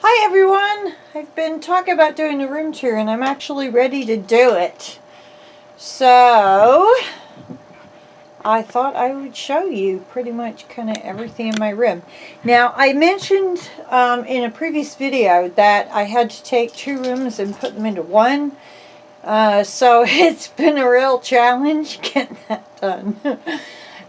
Hi everyone! I've been talking about doing a room tour and I'm actually ready to do it. So, I thought I would show you pretty much kind of everything in my room. Now, I mentioned in a previous video that I had to take 2 rooms and put them into one. So it's been a real challenge getting that done.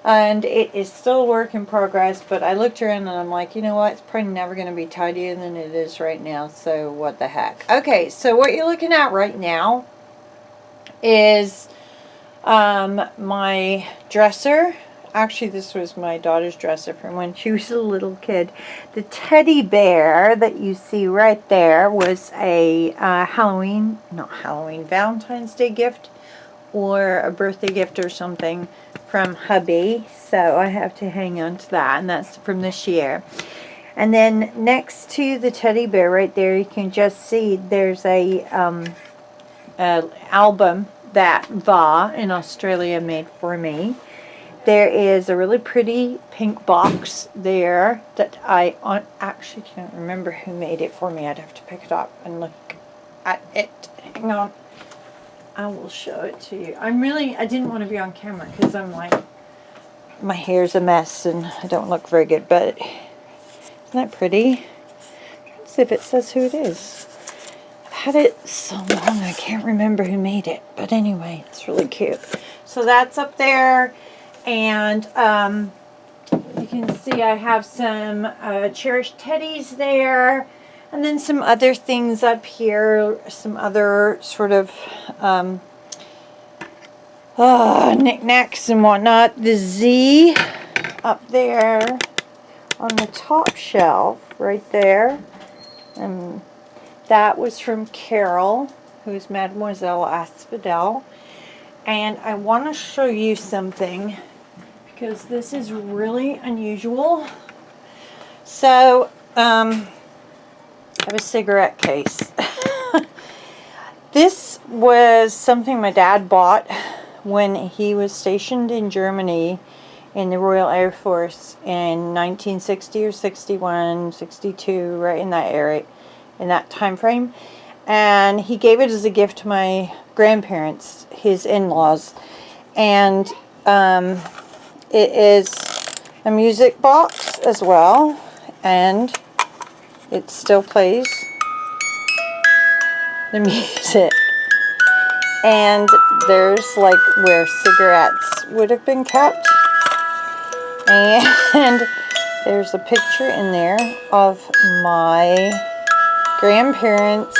And it is still a work in progress, but I looked around and I'm like, you know what, it's probably never going to be tidier than it is right now, so what the heck. Okay, so what you're looking at right now is my dresser. Actually, this was my daughter's dresser from when she was a little kid. The teddy bear that you see right there was a Valentine's Day gift or a birthday gift or something from hubby, so I have to hang on to that, and that's from this year. And then next to the teddy bear right there, you can just see there's a album that Va in Australia made for me. There is a really pretty pink box there that I actually can't remember who made it for me. I'd have to pick it up and look at it. Hang on. I will show it to you. I didn't want to be on camera because I'm like, my hair's a mess and I don't look very good, but isn't that pretty? Let's see if it says who it is. I've had it so long I can't remember who made it, but anyway, it's really cute. So that's up there, and you can see I have some cherished teddies there. And then some other things up here, some other sort of knickknacks and whatnot. The Z up there on the top shelf right there. And that was from Carol, who's Mademoiselle Asphodel. And I want to show you something because this is really unusual. So, I have a cigarette case. This was something my dad bought when he was stationed in Germany in the Royal Air Force in 1960 or 61, 62, right in that area, in that time frame. And he gave it as a gift to my grandparents, his in-laws. And it is a music box as well, and it still plays the music. And there's like where cigarettes would have been kept. And there's a picture in there of my grandparents'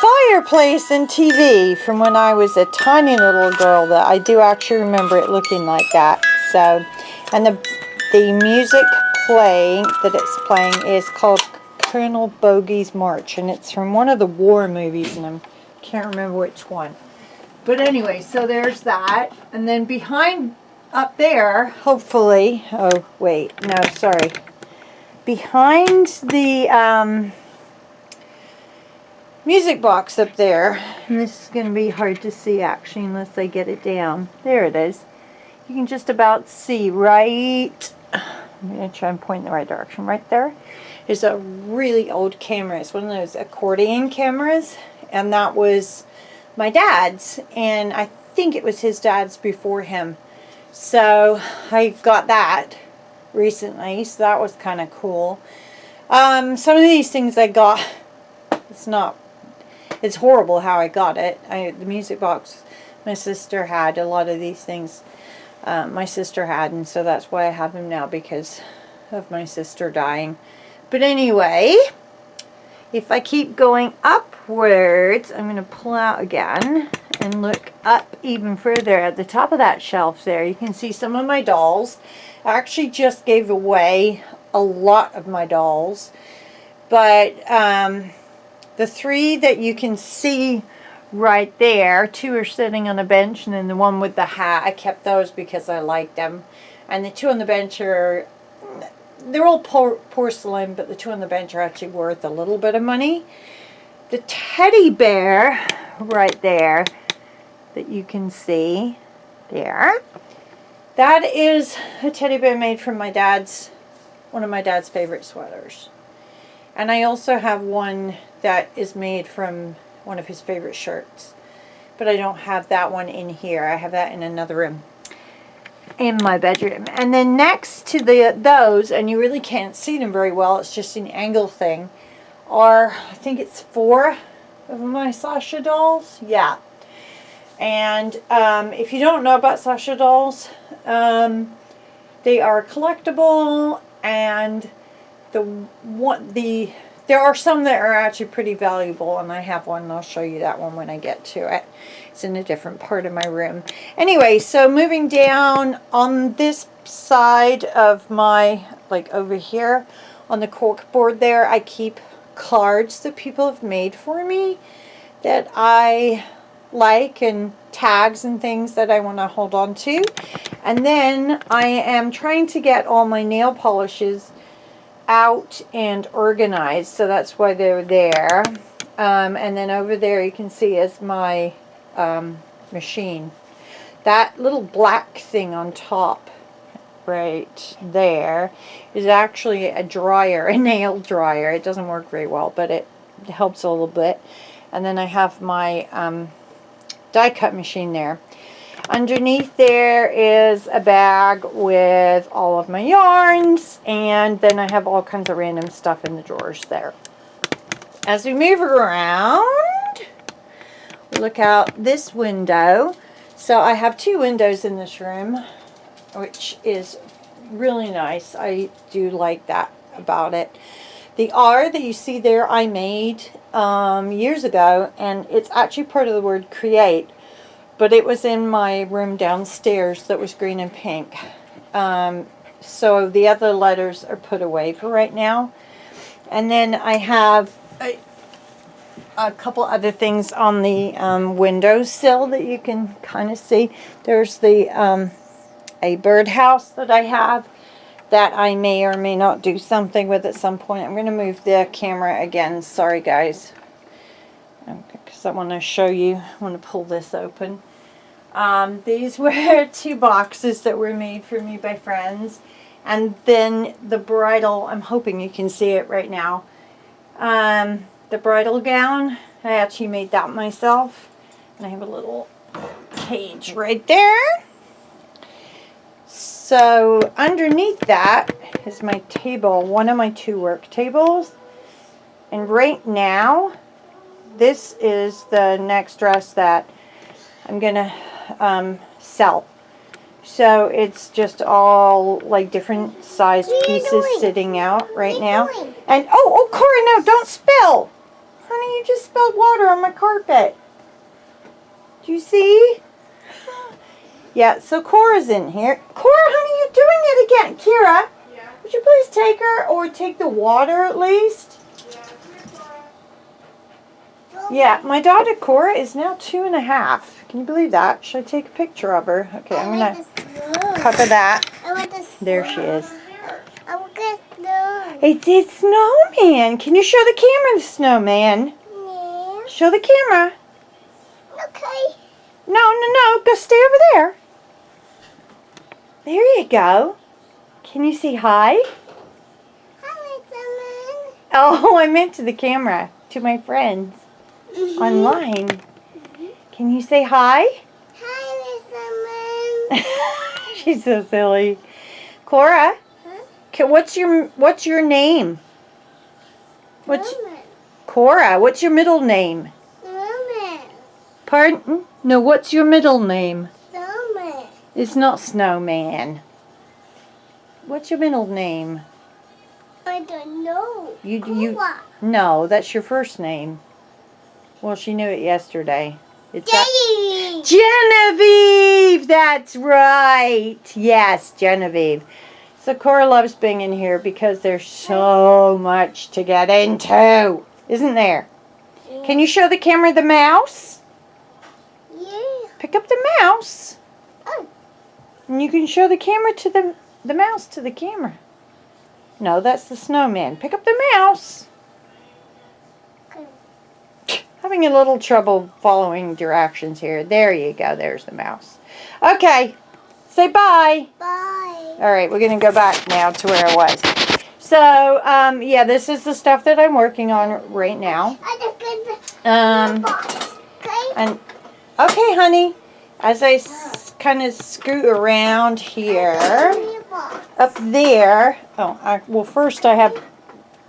fireplace and TV from when I was a tiny little girl. That I do actually remember it looking like that. So, and the music that it's playing is called Colonel Bogey's March, and it's from one of the war movies, and I can't remember which one. But anyway, so there's that. And then behind up there, hopefully, oh wait, no, sorry. Behind the music box up there, and this is going to be hard to see actually unless I get it down. There it is. You can just about see right, I'm going to try and point in the right direction. Right there is a really old camera. It's one of those accordion cameras, and that was my dad's, and I think it was his dad's before him. So I got that recently, so that was kind of cool. Some of these things I got, it's horrible how I got it. The music box my sister had, a lot of these things my sister had, and so that's why I have them now, because of my sister dying. But anyway, if I keep going upwards, I'm going to pull out again and look up even further at the top of that shelf there. You can see some of my dolls. I actually just gave away a lot of my dolls, but the 3 that you can see right there, 2 are sitting on a bench, and then the one with the hat, I kept those because I liked them. And the 2 on the bench they're all porcelain, but the 2 on the bench are actually worth a little bit of money. The teddy bear right there that you can see there, that is a teddy bear made from one of my dad's favorite sweaters. And I also have one that is made from one of his favorite shirts. But I don't have that one in here. I have that in another room in my bedroom. And then next to those, and you really can't see them very well, it's just an angle thing, are, I think it's 4 of my Sasha dolls. Yeah. And if you don't know about Sasha dolls, they are collectible, and there are some that are actually pretty valuable, and I have one, and I'll show you that one when I get to it. It's in a different part of my room. Anyway, so moving down on this side of my, like over here on the cork board there, I keep cards that people have made for me that I like, and tags and things that I want to hold on to. And then I am trying to get all my nail polishes out and organized, so that's why they're there. And then over there you can see is my machine. That little black thing on top right there is actually a dryer, a nail dryer. It doesn't work very well, but it helps a little bit. And then I have my die cut machine there. Underneath there is a bag with all of my yarns, and then I have all kinds of random stuff in the drawers there. As we move around, we look out this window. So I have 2 windows in this room, which is really nice. I do like that about it. The R that you see there I made years ago, and it's actually part of the word create. But it was in my room downstairs that was green and pink. So the other letters are put away for right now. And then I have a couple other things on the windowsill that you can kind of see. There's the a birdhouse that I have that I may or may not do something with at some point. I'm going to move the camera again. Sorry, guys. Because I want to show you. I want to pull this open. These were 2 boxes that were made for me by friends. And then the bridal, I'm hoping you can see it right now. The bridal gown, I actually made that myself. And I have a little cage right there. So underneath that is my table, one of my 2 work tables. And right now, this is the next dress that I'm going to sell. So it's just all like different sized pieces sitting out right now. And oh, Cora, no, don't spill. Honey, you just spilled water on my carpet. Do you see? Yeah, so Cora's in here. Cora, honey, you're doing it again. Kira, yeah. Would you please take her, or take the water at least? Yeah, my daughter Cora is now 2.5. Can you believe that? Should I take a picture of her? Okay, I'm going to cover that. There she is. It's a snowman. Can you show the camera the snowman? Yeah. Show the camera. Okay. No. Go stay over there. There you go. Can you say hi? Hi, someone. Oh, I meant to the camera. To my friends. Online. Can you say hi? Hi, someone. She's so silly. Cora, what's your name? Cora, what's your middle name? Snowman. Pardon? No, what's your middle name? Snowman. It's not Snowman. What's your middle name? I don't know. No, that's your first name. Well, she knew it yesterday. It's Genevieve! That's right. Yes, Genevieve. So Cora loves being in here because there's so much to get into. Isn't there? Yeah. Can you show the camera the mouse? Yeah. Pick up the mouse. Oh. And you can show the camera to the mouse to the camera. No, that's the snowman. Pick up the mouse. Having a little trouble following directions here. There you go. There's the mouse. Okay. Say bye. Bye. All right. We're going to go back now to where I was. So, yeah, this is the stuff that I'm working on right now. And okay, honey, as I kind of scoot around here, up there. Oh, well, first I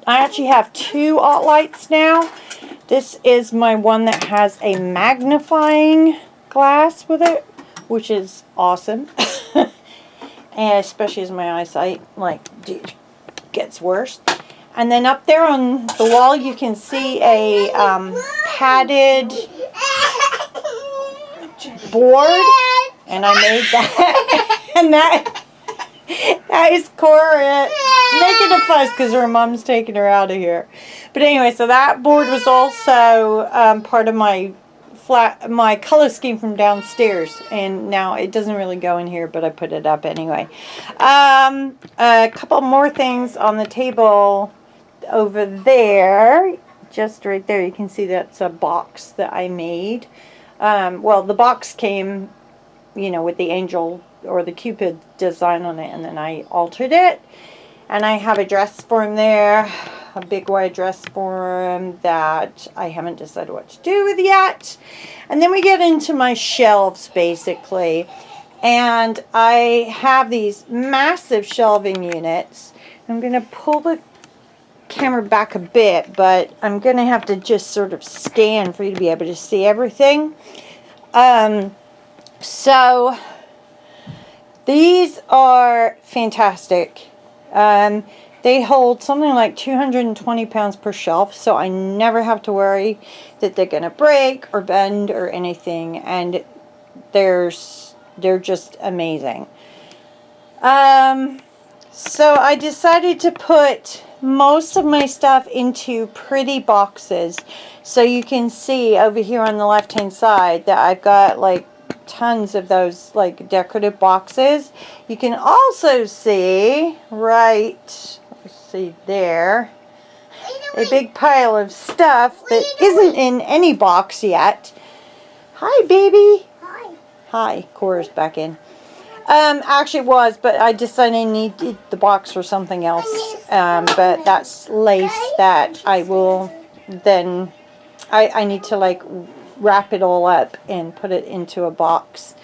actually have two alt lights now. This is my one that has a magnifying glass with it, which is awesome. And especially as my eyesight gets worse. And then up there on the wall you can see a padded board, and I made that. And that is Cora making a fuss because her mom's taking her out of here. But anyway, so that board was also part of my color scheme from downstairs, and now it doesn't really go in here, but I put it up anyway. A couple more things on the table over there, just right there. You can see that's a box that I made. Well, the box came, with the angel or the Cupid design on it, and then I altered it. And I have a dress for him there, a big wide dress for him that I haven't decided what to do with yet. And then we get into my shelves, basically. And I have these massive shelving units. I'm going to pull the camera back a bit, but I'm going to have to just sort of stand for you to be able to see everything. So these are fantastic. They hold something like 220 pounds per shelf, so I never have to worry that they're going to break or bend or anything, and they're just amazing. So I decided to put most of my stuff into pretty boxes. So you can see over here on the left hand side that I've got like tons of those like decorative boxes. You can also see let's see there, a big pile of stuff that isn't in any box yet. Hi, baby. Hi, Cora's back in. Actually it was, but I decided I needed the box for something else. But that's lace that I will then, I need to like wrap it all up and put it into a box.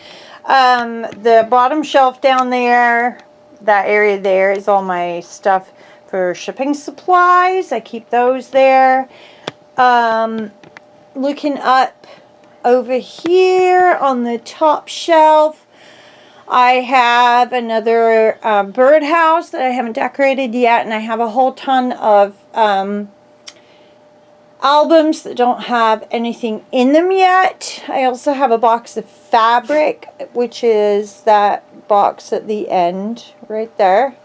The bottom shelf down there, that area there is all my stuff for shipping supplies. I keep those there. Looking up over here on the top shelf, I have another birdhouse that I haven't decorated yet, and I have a whole ton of albums that don't have anything in them yet. I also have a box of fabric, which is that box at the end right there.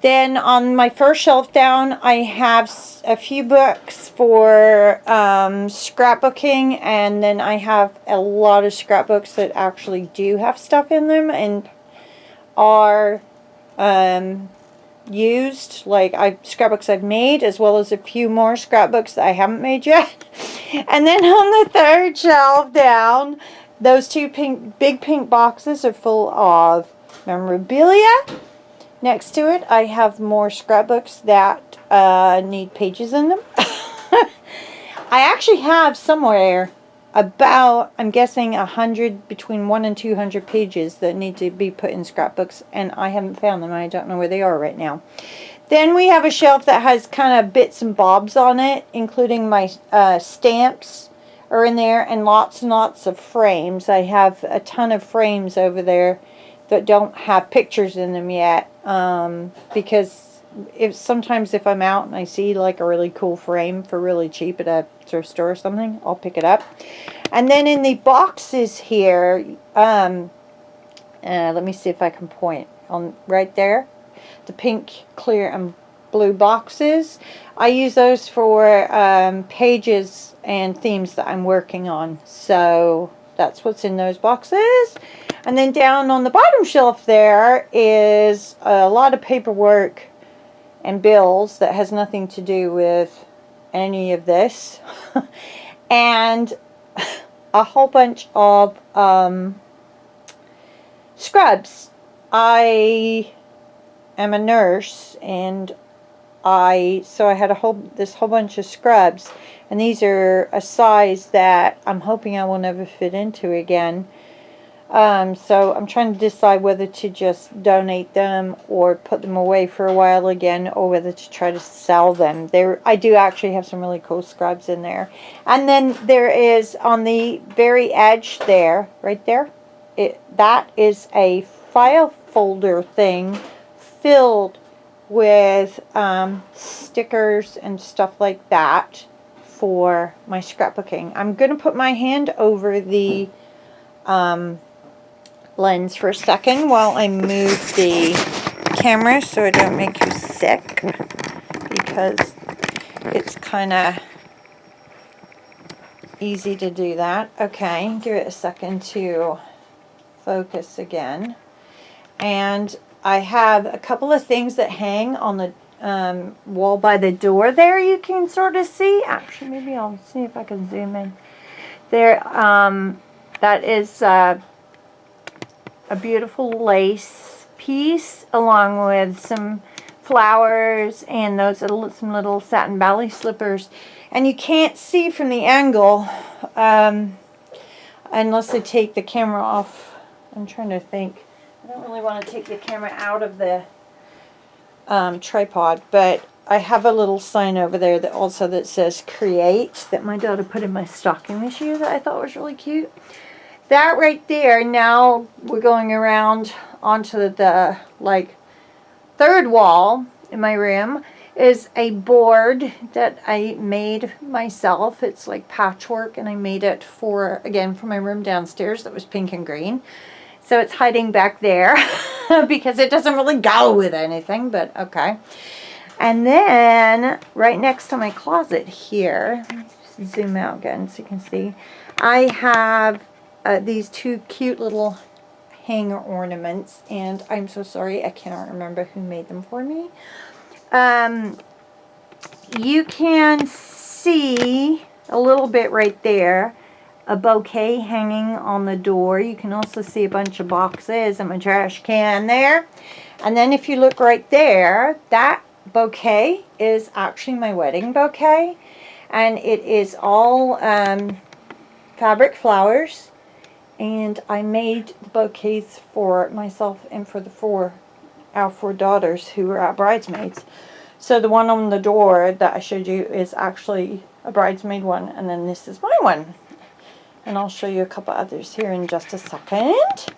Then on my first shelf down, I have a few books for scrapbooking, and then I have a lot of scrapbooks that actually do have stuff in them and are used, like scrapbooks I've made, as well as a few more scrapbooks that I haven't made yet. And then on the third shelf down, those two big pink boxes are full of memorabilia. Next to it, I have more scrapbooks that need pages in them. I actually have somewhere about, I'm guessing, 100, between 100 and 200 pages that need to be put in scrapbooks, and I haven't found them. I don't know where they are right now. Then we have a shelf that has kind of bits and bobs on it, including my stamps are in there, and lots of frames. I have a ton of frames over there that don't have pictures in them yet, because sometimes if I'm out and I see like a really cool frame for really cheap at a thrift store or something, I'll pick it up. And then in the boxes here, let me see if I can point on right there, the pink, clear, and blue boxes. I use those for pages and themes that I'm working on. So that's what's in those boxes. And then down on the bottom shelf there is a lot of paperwork and bills that has nothing to do with any of this. And a whole bunch of scrubs. I am a nurse, and I had this whole bunch of scrubs, and these are a size that I'm hoping I will never fit into again. So I'm trying to decide whether to just donate them or put them away for a while again, or whether to try to sell them. I do actually have some really cool scrubs in there. And then there is on the very edge there, right there, that is a file folder thing filled with stickers and stuff like that for my scrapbooking. I'm going to put my hand over the lens for a second while I move the camera so I don't make you sick, because it's kind of easy to do that. Okay, give it a second to focus again. And I have a couple of things that hang on the wall by the door there, you can sort of see. Actually, maybe I'll see if I can zoom in. There, that is a beautiful lace piece along with some flowers and those some little satin ballet slippers. And you can't see from the angle unless I take the camera off. I'm trying to think. I don't really want to take the camera out of the tripod, but I have a little sign over there that says create, that my daughter put in my stocking this year, that I thought was really cute. That right there, now we're going around onto the third wall in my room, is a board that I made myself. It's like patchwork, and I made it for my room downstairs that was pink and green. So it's hiding back there because it doesn't really go with anything, but okay. And then right next to my closet here, just zoom out again so you can see, I have these two cute little hanger ornaments, and I'm so sorry I cannot remember who made them for me. You can see a little bit right there, a bouquet hanging on the door. You can also see a bunch of boxes and my trash can there. And then if you look right there, that bouquet is actually my wedding bouquet, and it is all fabric flowers. And I made the bouquets for myself and for our four daughters who were our bridesmaids. So the one on the door that I showed you is actually a bridesmaid one, and then this is my one. And I'll show you a couple others here in just a second.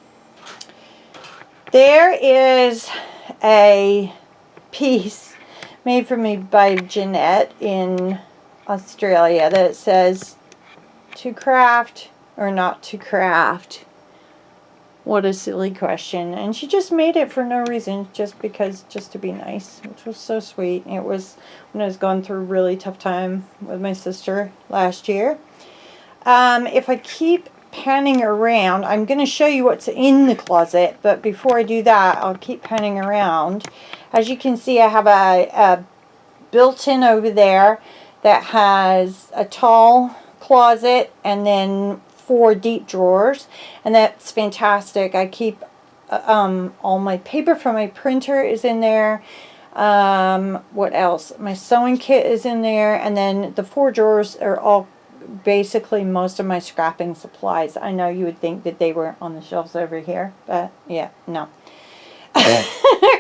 There is a piece made for me by Jeanette in Australia that says, to craft or not to craft? What a silly question. And she just made it for no reason, just to be nice, which was so sweet. It was when I was going through a really tough time with my sister last year. If I keep panning around, I'm going to show you what's in the closet, but before I do that, I'll keep panning around. As you can see, I have a built-in over there that has a tall closet and then 4 deep drawers, and that's fantastic. I keep all my paper from my printer is in there. What else? My sewing kit is in there, and then the 4 drawers are all basically most of my scrapping supplies. I know you would think that they were on the shelves over here, but yeah, no.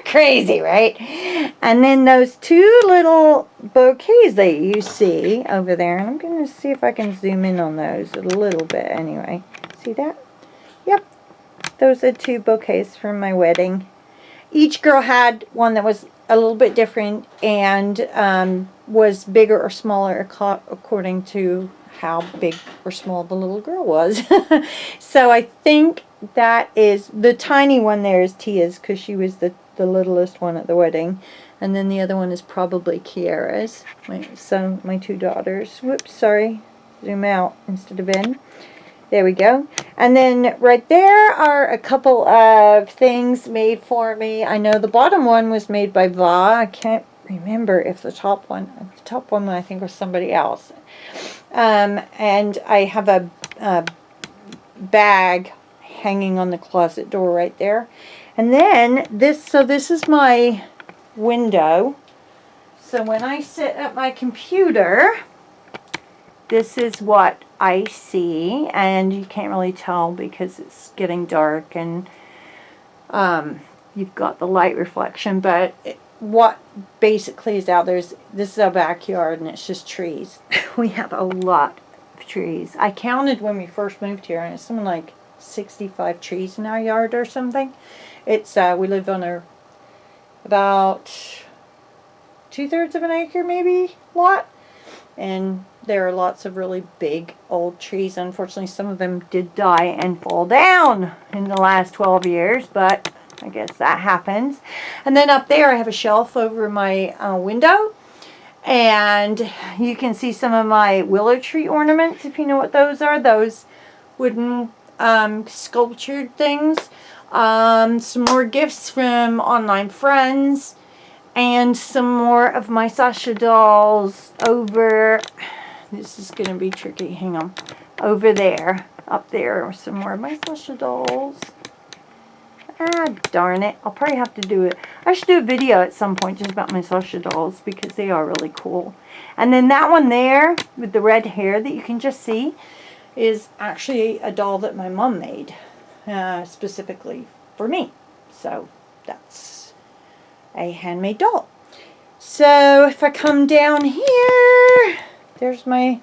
Crazy, right? And then those 2 little bouquets that you see over there, and I'm going to see if I can zoom in on those a little bit anyway. See that? Yep. Those are 2 bouquets from my wedding. Each girl had one that was a little bit different and was bigger or smaller according to how big or small the little girl was. So I think that is, the tiny one there is Tia's, because she was the littlest one at the wedding. And then the other one is probably Kiara's, my 2 daughters. Whoops, sorry. Zoom out instead of in. There we go. And then right there are a couple of things made for me. I know the bottom one was made by Va. I can't remember if the top one I think was somebody else. And I have a bag hanging on the closet door right there. And then this is my window. So when I sit at my computer, this is what I see, and you can't really tell because it's getting dark and you've got the light reflection, but what basically is out there is, this is our backyard and it's just trees. We have a lot of trees. I counted when we first moved here and it's something like 65 trees in our yard or something. It's we live on about 2/3 of an acre maybe lot, and there are lots of really big old trees. Unfortunately, some of them did die and fall down in the last 12 years, but I guess that happens. And then up there I have a shelf over my window, and you can see some of my willow tree ornaments, if you know what those are. Those wooden sculptured things. Some more gifts from online friends, and some more of my Sasha dolls over, this is going to be tricky, hang on, over there, up there are some more of my Sasha dolls. Ah, darn it, I'll probably have to do it. I should do a video at some point just about my Sasha dolls because they are really cool. And then that one there with the red hair that you can just see is actually a doll that my mom made specifically for me. So that's a handmade doll. So if I come down here, there's my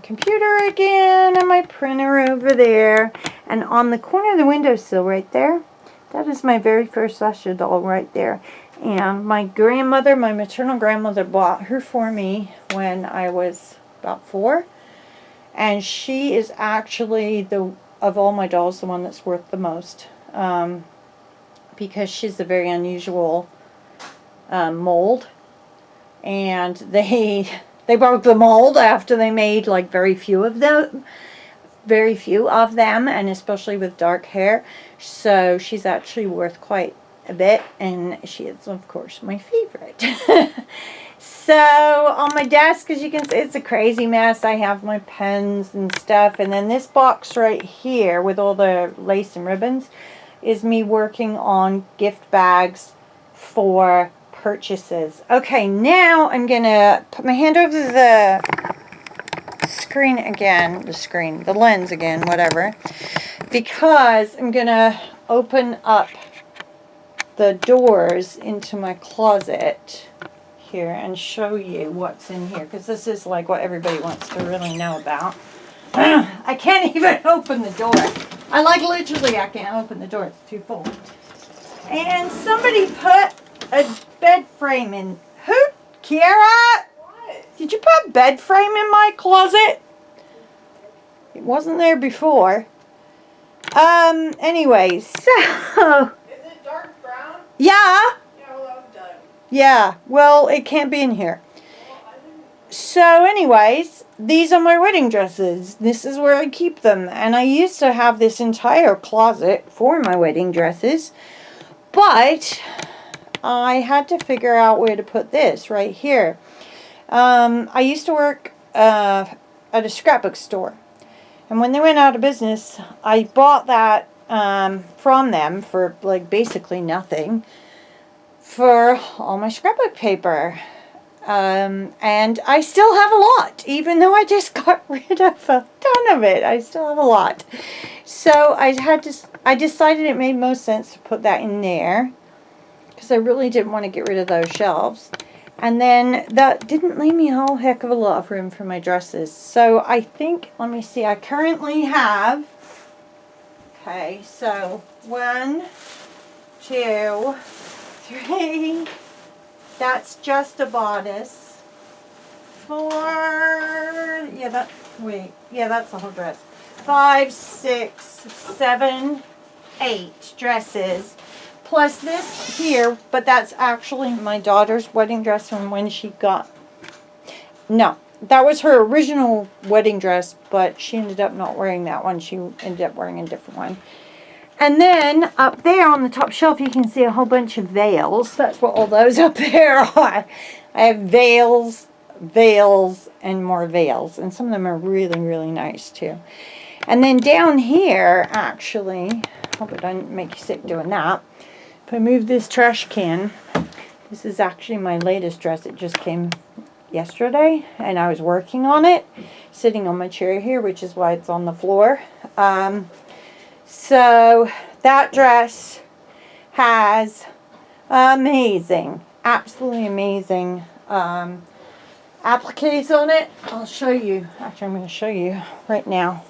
computer again and my printer over there. And on the corner of the windowsill right there, that is my very first Sasha doll right there. And my grandmother, my maternal grandmother, bought her for me when I was about 4. And she is actually, of all my dolls, the one that's worth the most. Because she's a very unusual mold. And they broke the mold after they made like very few of them, and especially with dark hair. So she's actually worth quite a bit, and she is of course my favorite. So on my desk, as you can see, it's a crazy mess. I have my pens and stuff, and then this box right here with all the lace and ribbons is me working on gift bags for purchases. Okay, now I'm gonna put my hand over the screen again, the lens again, whatever, because I'm gonna open up the doors into my closet here and show you what's in here, because this is like what everybody wants to really know about. I can't even open the door. Literally I can't open the door, it's too full. And somebody put a bed frame in. Who? Kiara? What? Did you put a bed frame in my closet? It wasn't there before. Anyway, so. Is it dark brown? Yeah. Yeah, well, that was done. Yeah, well, it can't be in here. So anyways, these are my wedding dresses. This is where I keep them. And I used to have this entire closet for my wedding dresses. But I had to figure out where to put this right here. I used to work at a scrapbook store. And when they went out of business, I bought that from them for like basically nothing for all my scrapbook paper. And I still have a lot, even though I just got rid of a ton of it. I still have a lot. So I decided it made most sense to put that in there, because I really didn't want to get rid of those shelves. And then that didn't leave me a whole heck of a lot of room for my dresses. So I think, let me see, I currently have, okay, so 1, 2, 3, that's just a bodice. 4, that's the whole dress. 5, 6, 7, 8 dresses. Plus this here, but that's actually my daughter's wedding dress from when she got... No, that was her original wedding dress, but she ended up not wearing that one. She ended up wearing a different one. And then up there on the top shelf, you can see a whole bunch of veils. That's what all those up there are. I have veils, and more veils. And some of them are really, really nice too. And then down here, actually, hope it doesn't make you sick doing that. If I move this trash can, This is actually my latest dress. It just came yesterday, and I was working on it, sitting on my chair here, which is why it's on the floor. So that dress has amazing, absolutely amazing appliques on it. I'll show you. Actually, I'm going to show you right now.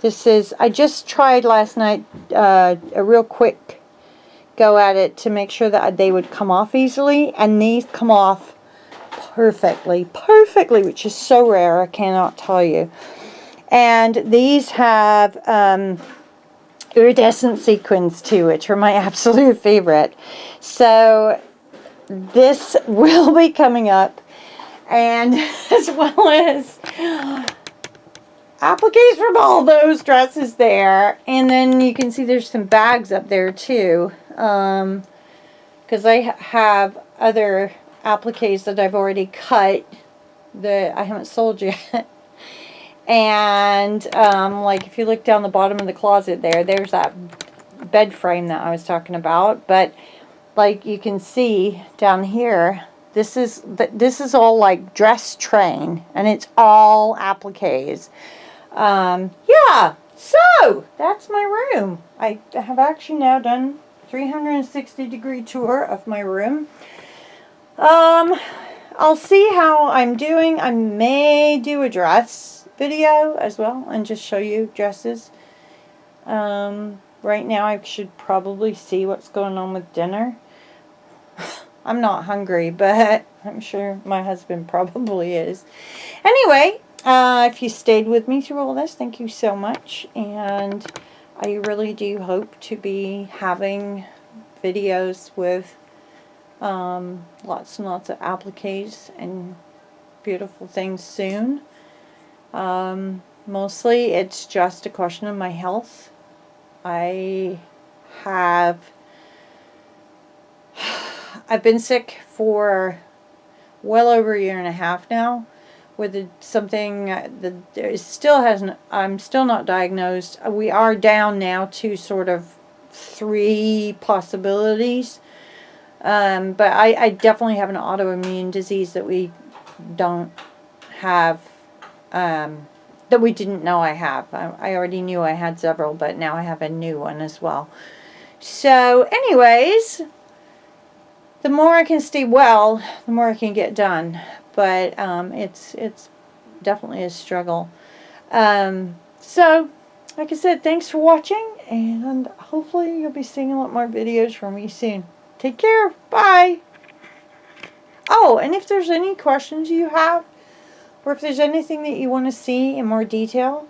This is, I just tried last night a real quick go at it to make sure that they would come off easily, and these come off perfectly, which is so rare, I cannot tell you. And these have iridescent sequins too, which are my absolute favorite. So this will be coming up, and as well as appliques from all those dresses there. And then you can see there's some bags up there too, because I have other appliques that I've already cut that I haven't sold yet. And like if you look down the bottom of the closet there's that bed frame that I was talking about. But like you can see down here, this is all like dress train, and it's all appliques. Yeah, so that's my room. I have actually now done 360-degree tour of my room. I'll see how I'm doing. I may do a dress video as well and just show you dresses. Right now I should probably see what's going on with dinner. I'm not hungry, but I'm sure my husband probably is. Anyway, if you stayed with me through all this, thank you so much. And I really do hope to be having videos with lots and lots of appliques and beautiful things soon. Mostly it's just a question of my health. I've been sick for well over a year and a half now with something that I'm still not diagnosed. We are down now to sort of 3 possibilities. But I definitely have an autoimmune disease that we don't have, that we didn't know I have. I already knew I had several, but now I have a new one as well. So anyways, the more I can stay well, the more I can get done. But it's definitely a struggle. So, like I said, thanks for watching, and hopefully you'll be seeing a lot more videos from me soon. Take care. Bye. Oh, and if there's any questions you have, or if there's anything that you want to see in more detail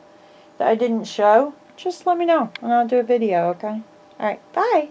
that I didn't show, just let me know, and I'll do a video, okay? Alright, bye.